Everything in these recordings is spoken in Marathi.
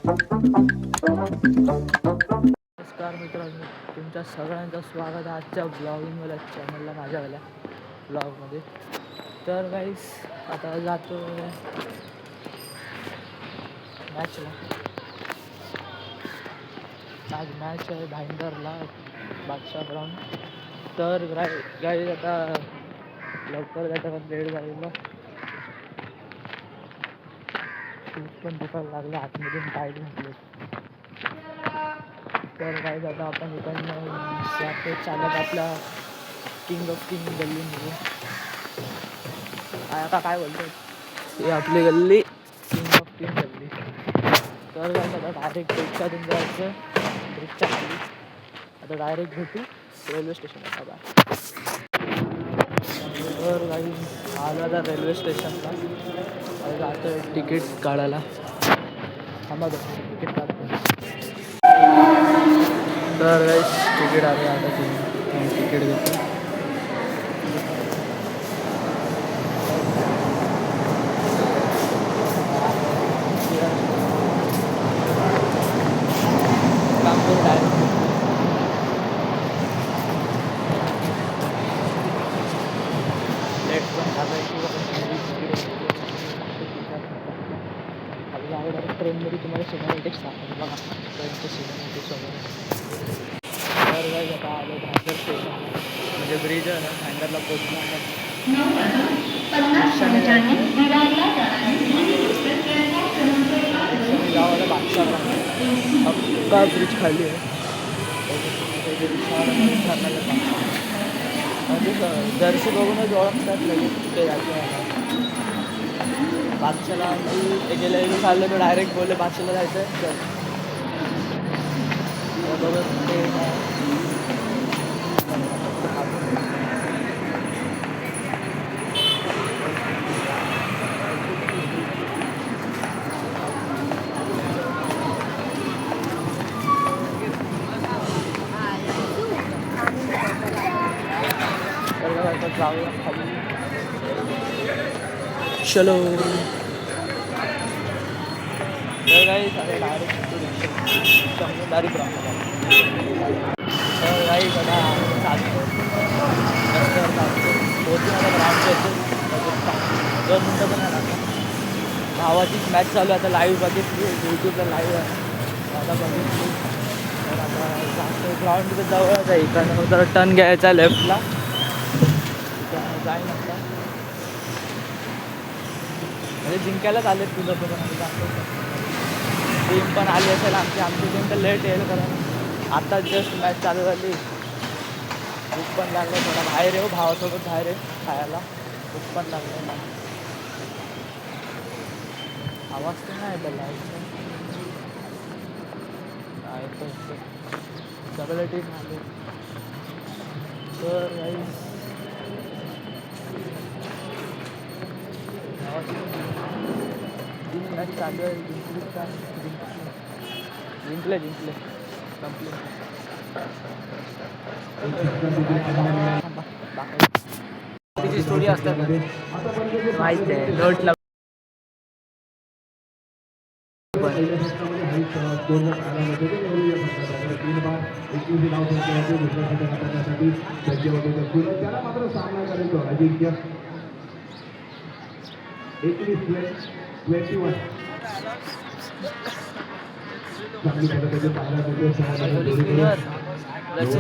नमस्कार मित्रांनो, तुमच्या सगळ्यांचं स्वागत आहे आजच्या ब्लॉगिंगवाल्या चॅनलला, माझ्यावाल्या ब्लॉगमध्ये. तर गाईस आता जातो मॅचला. आज मॅच आहे भाईंदरला, बादशाह ग्राउंड. तर गाईस आता लवकर जायचं पण लेट झालेलं. खूप पण दुखायला लागलं, आतमधून टाईट घातले. तर काय आता आपण इकडनं चालत आपल्या किंग ऑफ किंग गल्लीमध्ये. आता काय बोलतो, ही आपली गल्ली किंग ऑफ किंग गल्ली. तर काय आता डायरेक्ट रिक्षातून जायचं ब्रिजच्या खाली. आता डायरेक्ट भेटू रेल्वे स्टेशनला. बाय. तर काही आलो आता रेल्वे स्टेशनला. जातो तिकीट काढायला. थांबा तिकीट काढतो. तर गाईस तिकीट आले, आता तिकीट घेतो. लेट पण झालं की ट्रेनमध्ये तुम्हाला सिनेमॅटिक्स दाखवतो बघा, ट्रेनचे सिनेमॅटिक्स वगैरे. तर काय आता आलो भांडर स्टेशन, म्हणजे ब्रिज आहे ना, भांडरला पोचणार. गावाला बादशाह हक्का ब्रिज खाली आहे. म्हणजे जर्सी बघूनच ओळखतात लगेच कुठे जायचं. बादशाला मी गेल्या वेळी चाललं, मी डायरेक्ट बोलले बादशाला जायचं आहे. बरोबर ते जाऊया खाली. चलो. तर काही डायरेक्ट डायरेक्ट राहतो. तर काही बघा चालतो रस्त्यावर चालतो. पोहोचून आता ग्राउंडच्या इथे 2 मिनटं पण नाही लागतात. भावाचीच मॅच चालू आहे आता, लाईव्ह बघितली यूट्यूबला लाईव्ह आहे आता बघितली. तर आता जास्त ग्राउंड तिथं जवळच आहे. इकडनं जरा टर्न घ्यायचा लेफ्टला, जाईन आता. म्हणजे जिंकायलाच आले तुझं पण टीम पण आली असेल आमची टीम तर लेट येईल, कारण आता जस्ट मॅच चालू झाली. भूक पण लागलं, थोडा बाहेर येऊ भावासोबत, बाहेर आहे खायला. भूक पण लागलं ना. आवाज तर नाही त्याला येतो सगळं टीम आले. तर काही मॅच चालू आहे. जिंकले संपले. तिची स्टोरी असतात माहीत आहे, नोटला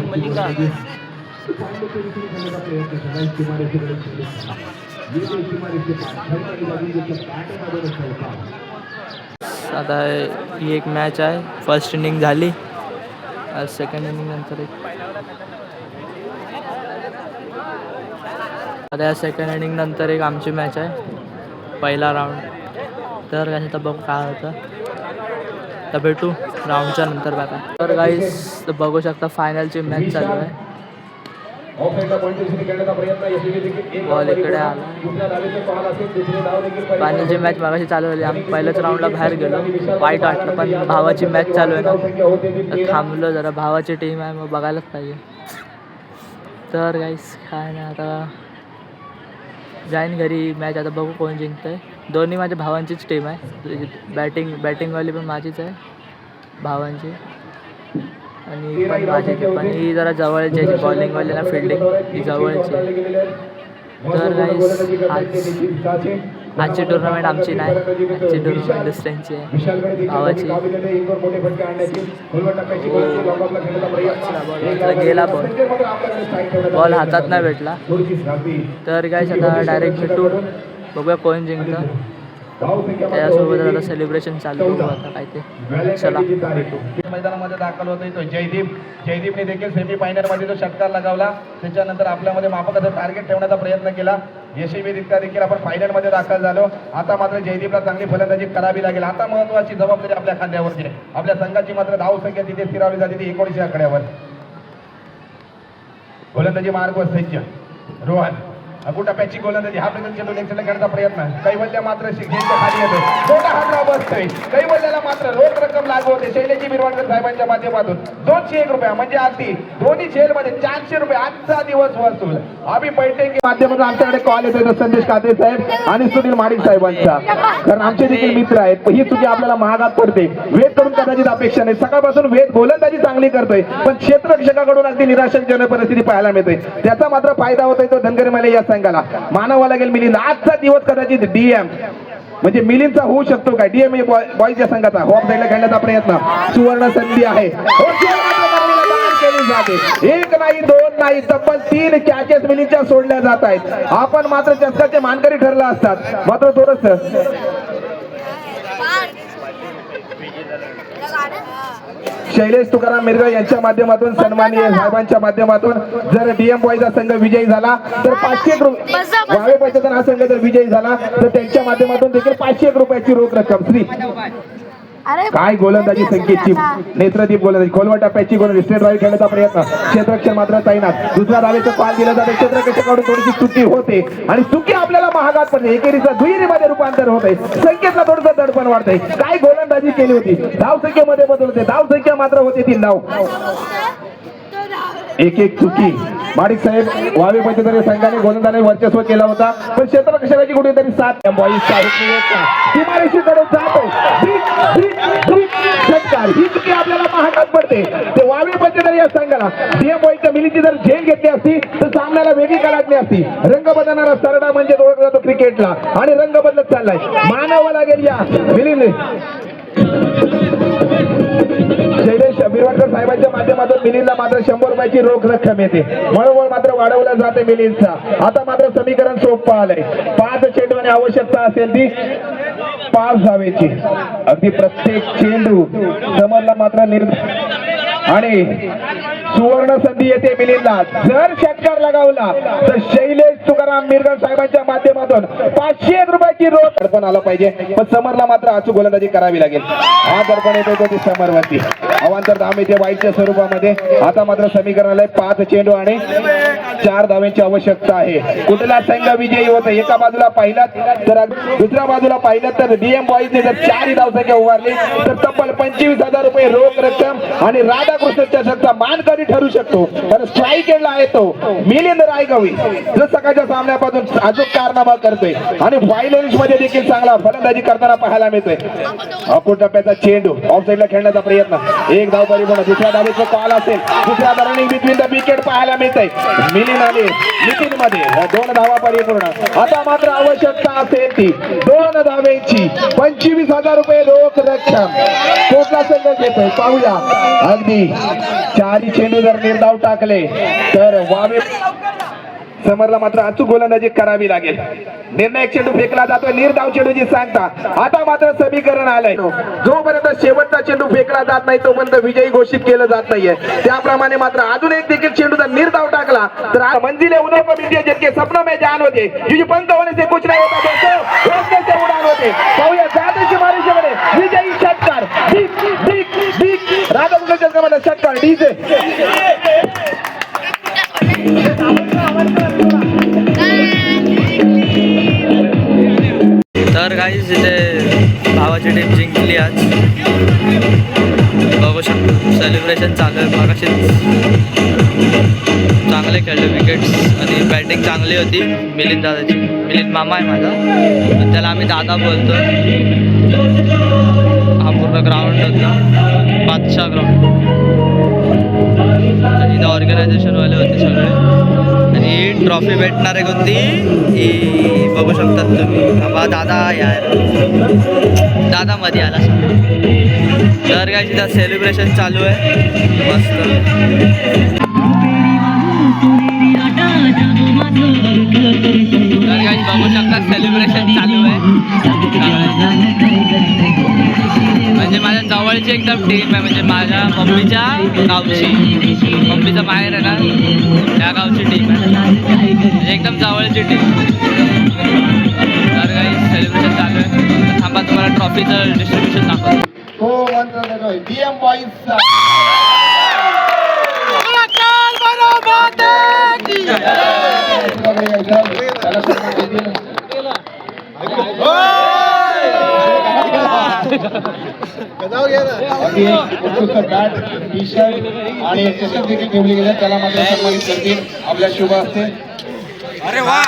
मल्लिका. आता ही एक मॅच आहे. फर्स्ट इनिंग झाली, आज सेकंड इनिंग नंतर आता या सेकंड इनिंग नंतर एक आमची मॅच आहे, पहिला राऊंड. तर काय तर बघू काय होतं. तर भेटू राऊंडच्या नंतर बघा. तर गाईस बघू शकता फायनलची मॅच चालू आहे. बॉल इकडे आला. फायनलची मॅच मागाशी चालू झाली. आम्ही पहिल्याच राऊंडला बाहेर गेलो, वाईट वाटलं, पण भावाची मॅच चालू आहे ना, तर थांबलो जरा. भावाची टीम आहे, मग बघायलाच पाहिजे. तर गाईस काय नाही, आता जाईन घरी. मॅच आता बघू कोण जिंकतंय. दोन्ही माझ्या भावांचीच टीम आहे. बॅटिंगवाली पण माझीच आहे, भावांची आणि पण माझ्याची पण ही जरा जवळची आहे बॉलिंगवाली ना फिल्डिंग ही जवळची आहे. तर गाईस आजची टुर्नामेंट आमची नाही, आजची टुर्नामेंट दुसऱ्यांची आहे भावाची. गेला बॉल हातात नाही भेटला. तर गाईस आता डायरेक्ट भेटू, बघूया कोण जिंकतं. त्यासोबत आता सेलिब्रेशन चालू आता काय ते. चला भेटू. मैदानामध्ये दाखल होतो तो जयदीपने देखील सेमी फायनलमध्ये जो षटकार लगावला. त्याच्यानंतर आपल्यामध्ये मापकाचं टार्गेट ठेवण्याचा प्रयत्न केला. यशस्वीरित्या देखील आपण फायनलमध्ये दाखल झालो. आता मात्र जयदीपला चांगली फलंदाजी करावी लागेल. आता महत्वाची जबाबदारी आपल्या खांद्यावरती आहे. आपल्या संघाची मात्र धावसंख्या तिथे स्थिरावली झालेली 19 आकड्यावर. गोलंदाजी मार्ग सज्ज रोहन टप्प्याची गोलंदाजी हा प्रकार चेंडू लेगला खेळण्याचा प्रयत्न. कैवल्य मात्र शिक्षेच्या खाली येतोय, मोठा हात बसतोय. कैवल्याला मात्र रोख रक्कम लागू होते शैलेजी बिरवाडकर साहेबांच्या माध्यमातून 201 रुपया म्हणजे अगदी दोन्ही जेलमध्ये 400 रुपये आजचा दिवस वसूल. आम्ही बैठकी माध्यमातून आमच्याकडे कॉल येतोय संदेश काते साहेब आणि सुनील माडिक साहेबांचा, कारण आमचे देखील मित्र आहेत. ही चुकी आपल्याला महागात पडते. वेद करून कदाचित अपेक्षा नाही. सकाळपासून वेद गोलंदाजी चांगली करतोय पण क्षेत्ररक्षकाकडून अगदी निराशाजनक परिस्थिती पाहायला मिळते. त्याचा मात्र फायदा होतोय तो धनगरी माले या संघाला. मानावा लागेल मिलिंद. आजचा दिवस कदाचित डीएम म्हणजे मिलिंदचा होऊ शकतो काय. डीएम बॉयच्या संघाचा हॉप साईडला खेळण्याचा प्रयत्न. सुवर्ण संधी आहे. एक नाही दोन नाही तब्बल 3 कॅचेस मिलिंदच्या सोडल्या जात आहेत. आपण मात्र चषकाचे मानकरी ठरला असतात. मात्र थोडस शैलेश तुकाराम मिरगा यांच्या माध्यमातून सन्माननीय साहेबांच्या माध्यमातून जर डीएम बॉयचा संघ विजयी झाला तर 500 रुपये, वावे पैशाचा हा संघ जर विजयी झाला तर त्यांच्या माध्यमातून देखील 500 रुपयाची रोख रक्कम. श्री काय गोलंदाजी संकेतची नेत्रदीप गोलंदाजी खोलवर टप्प्याची गोलंदाजी स्ट्रेट ड्राईव्ह खेळण्याचा प्रयत्न. क्षेत्ररक्षण मात्र तैनात. दुसऱ्या धावेचं पाल दिलं जातं. क्षेत्ररक्षकाकडून थोडीशी चुकी होते आणि चुकी आपल्याला महागात पडते. एकेरीचा दुहेरीमध्ये रूपांतर होते. संकेतला थोडंसं दडपण वाढतंय. काय गोलंदाजी केली होती. धाव संख्येमध्ये बदल होते. धाव संख्या मात्र होती 3 धाव. एक चुकी. माडिक साहेब वावे पंचतरी संघाने गोलंदाजी वर्चस्व केला होता पण क्षेत्ररक्षकाची कुठेतरी साथ सीमारेषेकडे जातोय. ही चुकी आपल्याला महागात पडते. ते वावे पंचतरी या संघाला डीएम बॉयच्या मिलीची जर झेल घेतली असती तर सामन्याला वेगळी कलाटली असती. रंग बदलणारा सरडा म्हणजे ओळखला जातो क्रिकेटला आणि रंग बदलत चाललाय. मानावं लागेल या मिलिंद. शैलेश बिरवाडकर साहेबांच्या माध्यमातून मिलिंदला मात्र 100 रुपयाची रोख रक्कम येते. मनोबळ मात्र वाढवला जाते मिलिंदचा. आता मात्र समीकरण सोपं आलंय. 5 चेंडूची आवश्यकता असेल ती 5 धावेची. अगदी प्रत्येक चेंडू समरला मात्र आणि सुवर्ण संधी येते मिलिंदला. जर षटकार लगावला तर शैलेश तुकाराम मिरगा साहेबांच्या माध्यमातून 500 रुपयाची रोख दडपण आला पाहिजे पण समरला मात्र अचूक गोलंदाजी करावी लागेल. हा दडपण येतो ती समरवरती. अवांतर धाव येते वाईटच्या स्वरूपामध्ये. आता मात्र समीकरणाला 5 चेंडू आणि 4 धावांची आवश्यकता आहे. कुठला संघ विजयी होतो. एका बाजूला पाहिला तर दुसऱ्या बाजूला पाहिलं तर डीएम बॉईजने जर 4 धावसंख्या उभारली तर तब्बल 25,000 रुपये रोख रक्कम आणि राधाकृष्ण चषकचा मानकरी ठरू शकतो. पण स्ट्राईक एंडला आहे तो मिलिंद रायगवी जो सकाळच्या सामन्यापासून अजून कारनामा करतोय आणि फायनलिस्ट मध्ये देखील चांगला फलंदाजी करताना पाहायला मिळतोय. अपूर टप्प्याचा चेंडू ऑफ साईडला खेळण्याचा प्रयत्न. 1 धाव परिपूर्ण. दुसऱ्या धावेचा कॉल असेल. दुसऱ्या रनिंग बिटवीन द विकेट पाहायला मिळतंय. मिलिंद आणि नितीन मध्ये 2 धावा परिपूर्ण. आता मात्र आवश्यकता असेल ती 2 धावेची 25,000 रुपये रोख रक्कम. कोटला संघ घेतोय पाहूया. अगदी 4 चेंडू जर निर्धाव टाकले तर वावे समरला मात्र अचूक गोलंदाजी करावी लागेल. निर्णायक चेंडू फेकला जातोय. निर्धाव चेंडूची सांगता. आता मात्र समीकरण आलंय. जोपर्यंत शेवटचा चेंडू फेकला जात नाही तोपर्यंत विजयी घोषित केलं जात नाहीये. त्याप्रमाणे मात्र अजून एक देखील चेंडूचा निर्धाव टाकला तर मंजिले उन्हें पर जिनके सपनों में जान होते तुझे पंख होने से कुछ नहीं होता दोस्तों रोकने से उड़ान होते. पाहूया जादूची मारीच्याकडे विजयी षटकार. राधाकृष्ण चषकामध्ये षटकार डीजे. तर गाईज इथे भावाची टीम जिंकली आज. बघू शकतो सेलिब्रेशन चालू आहे. मगाशी चांगले खेळले विकेट्स आणि बॅटिंग चांगली होती मिलिंद दादाची. मिलिंद मामा आहे माझा पण त्याला आम्ही दादा बोलतो. हा पूर्ण ग्राउंड होता. बादशाह ग्राउंड. इथं ऑर्गनायझेशन वाले होते सगळे. आणि ट्रॉफी भेटणार आहे कोणती ही बघू शकतात तुम्ही. बा दादा यार दादा मध्ये आला. तर काय तिथं सेलिब्रेशन चालू आहे मस्त. तर काय बघू शकतात सेलिब्रेशन चालू आहे. म्हणजे माझ्या जवळची एकदम टीम आहे. म्हणजे माझ्या मम्मीच्या गावची, मम्मीचा बाहेर आहे ना त्या गावची टीम आहे. म्हणजे एकदम जवळची टीम. तर काही सेलिब्रेशन चालू आहे. थांबा तुम्हाला ट्रॉफीचं डिस्ट्रीब्युशन दाखवतो. तो मंत्र देतोय DM बॉईजचा. त्याला सन्मान देतील. अगदी एक उत्कृष्ट बॅट, टी शर्ट आणि चषक देखील ठेवले गेले. त्याला मात्र सन्मानित करतील आपल्या शुभ हस्ते. अरे वा.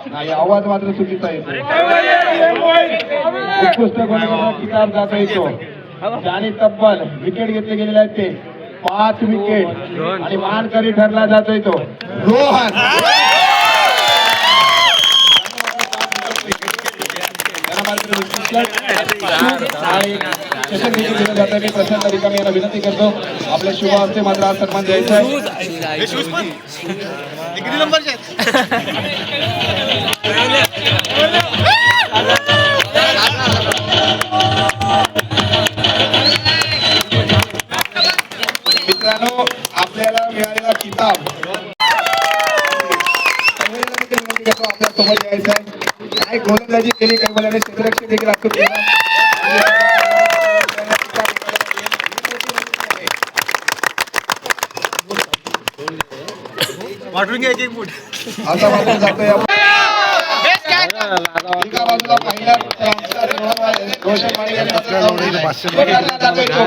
नाही, आवाज मात्र चुकीचा येतो. उत्कृष्ट गोलंदाजाचा किताब जाता येतो. ज्याने तब्बल विकेट घेतले गेलेले आहेत ते 5 विकेट आणि मानकरी ठरला जातोय तो रोहन. चषक देखील दिलं जातं. मी प्रशांत रिकामी यांना विनंती करतो आपल्या शुभ हस्ते मात्र हा सन्मान द्यायचा आहे. मित्रांनो, आपल्याला मिळालेला किताब आपल्या सोबत यायचा आहे. काय गोलंदाजी केली कैवल्याने, क्षेत्ररक्षक देखील असतो. वाटून घ्या एक फूट आता मात्र जातोय. एका बाजूला पहिला रोशन माळी यांनी जातोय तो.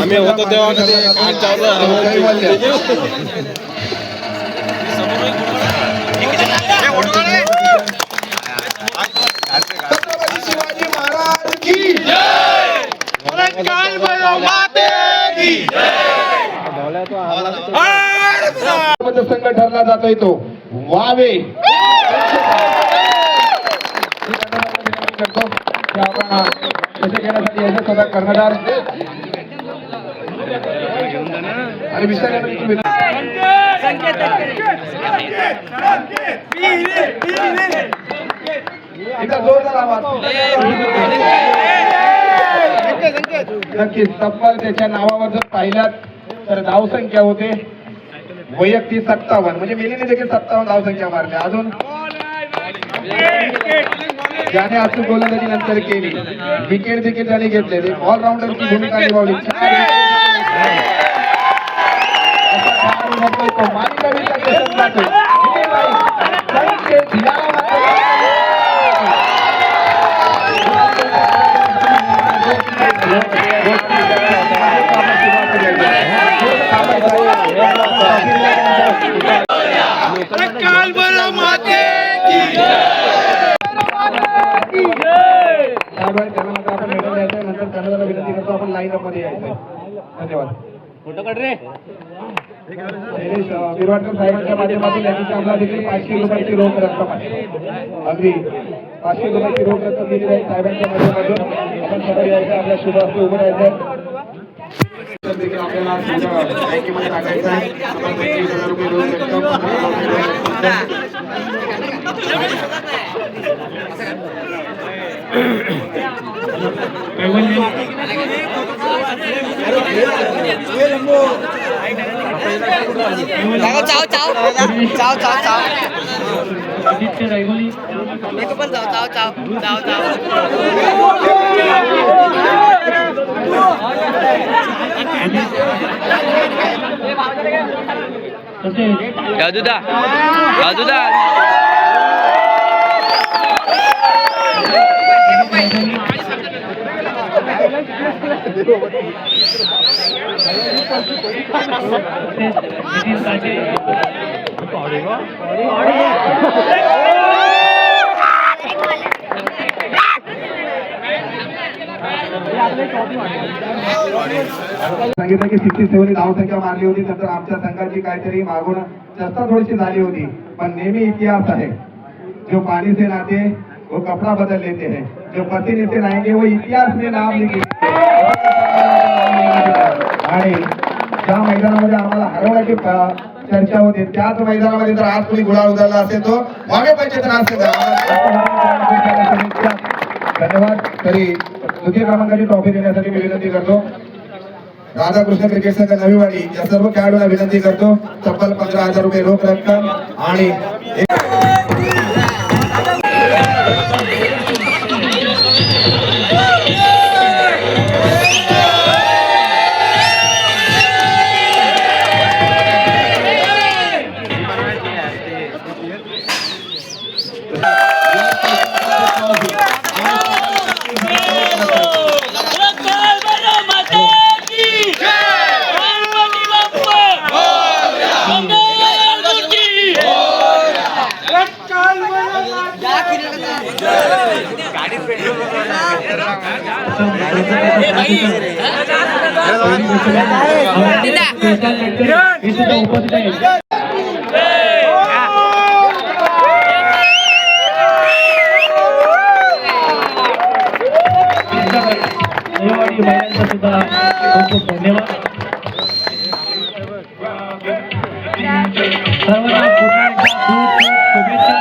आम्ही होतो तेव्हा शिवाजी महाराज की जय. संघ ठरला जातोय तो वावे. करतो कसे घेण्यासाठी यायचं स्वतः कर्णधार आणि विसर्जन जोरदार आवाज. नक्कीच तब्बल त्याच्या नावावर जर पाहिलात तर धावसंख्या होते वैयक्तिक 57. म्हणजे मिलीने देखील 57 धावसंख्या मारल्या. अजून ज्याने अचूक गोलंदाजी नंतर केली, विकेट देखील त्याने घेतले, ऑलराऊंडरची भूमिका निभावली. नंतर कर्णधाराला विनंती करतो आपण लाईन अप मध्ये यायचं. धन्यवाद. विरवाडकर साहेबांच्या माध्यमातून यांनी आम्हाला देखील 500 रुपयाची रोख रक्कम आहे. अगदी 500 रुपयाची रोख रक्कम दिली जाईल साहेबांच्या माध्यमातून. आपण सगळं यायचं, आपल्या शुभ हस्ते उभं राहायचं. देखील आपल्याला बँकेमध्ये टाकायचं आहे. आपण 25,000 रुपये रोख रक्कम चाव चाव चाव चाव चाव आदित्य रैगोली एक पण चाव चाव चाव चाव चाव तसेच जादूदा जादूदा नितीन काटे सांगितलं की 67 धावसंख्या मारली होती, नंतर आमच्या संघाची काहीतरी मागून चर्चा थोडीशी झाली होती, पण नेहमी इतिहास आहे. जो पानी से नाते वो कपड़ा बदल लेते हैं, जो पसीने से नहाएंगे वो इतिहास में नाम लिखेंगे. आणि ज्या मैदानामध्ये आम्हाला हरवण्याची चर्चा होती त्याच मैदानामध्ये जर आज कोणी गुलाल उधळला असेल तो मागे पाहिजे तर असेल. धन्यवाद. तरी द्वितीय क्रमांकाची ट्रॉफी देण्यासाठी मी विनंती करतो राधाकृष्ण क्रिकेट संघ नवीवाडी या सर्व खेळाडूंना विनंती करतो. तब्बल 15,000 रुपये रोख रक्कम आणि उपस्थित आहे. नवीवाडी महिलांचा सुद्धा खूप खूप धन्यवाद. सर्वांना पुन्हा एकदा खूप शुभेच्छा.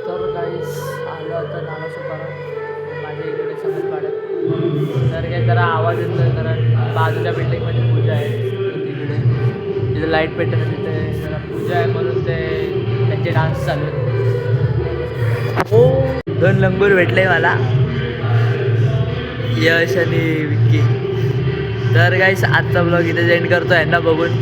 तर गाईस आलो आता नाला सुपारा माझ्या इकडे समज पाडत तर काय जरा आवाज येतो कारण बाजूच्या बिल्डिंगमध्ये पूजा आहे तिकडे तिथे लाईट पेटत आहे तिथे जरा पूजा आहे म्हणून ते त्यांचे डान्स चालू आहेत. ओ 2 लंगूर भेटले मला यश आणि विक्की. तर गाईस आजचा ब्लॉग इथे एंड करतो यांना बघून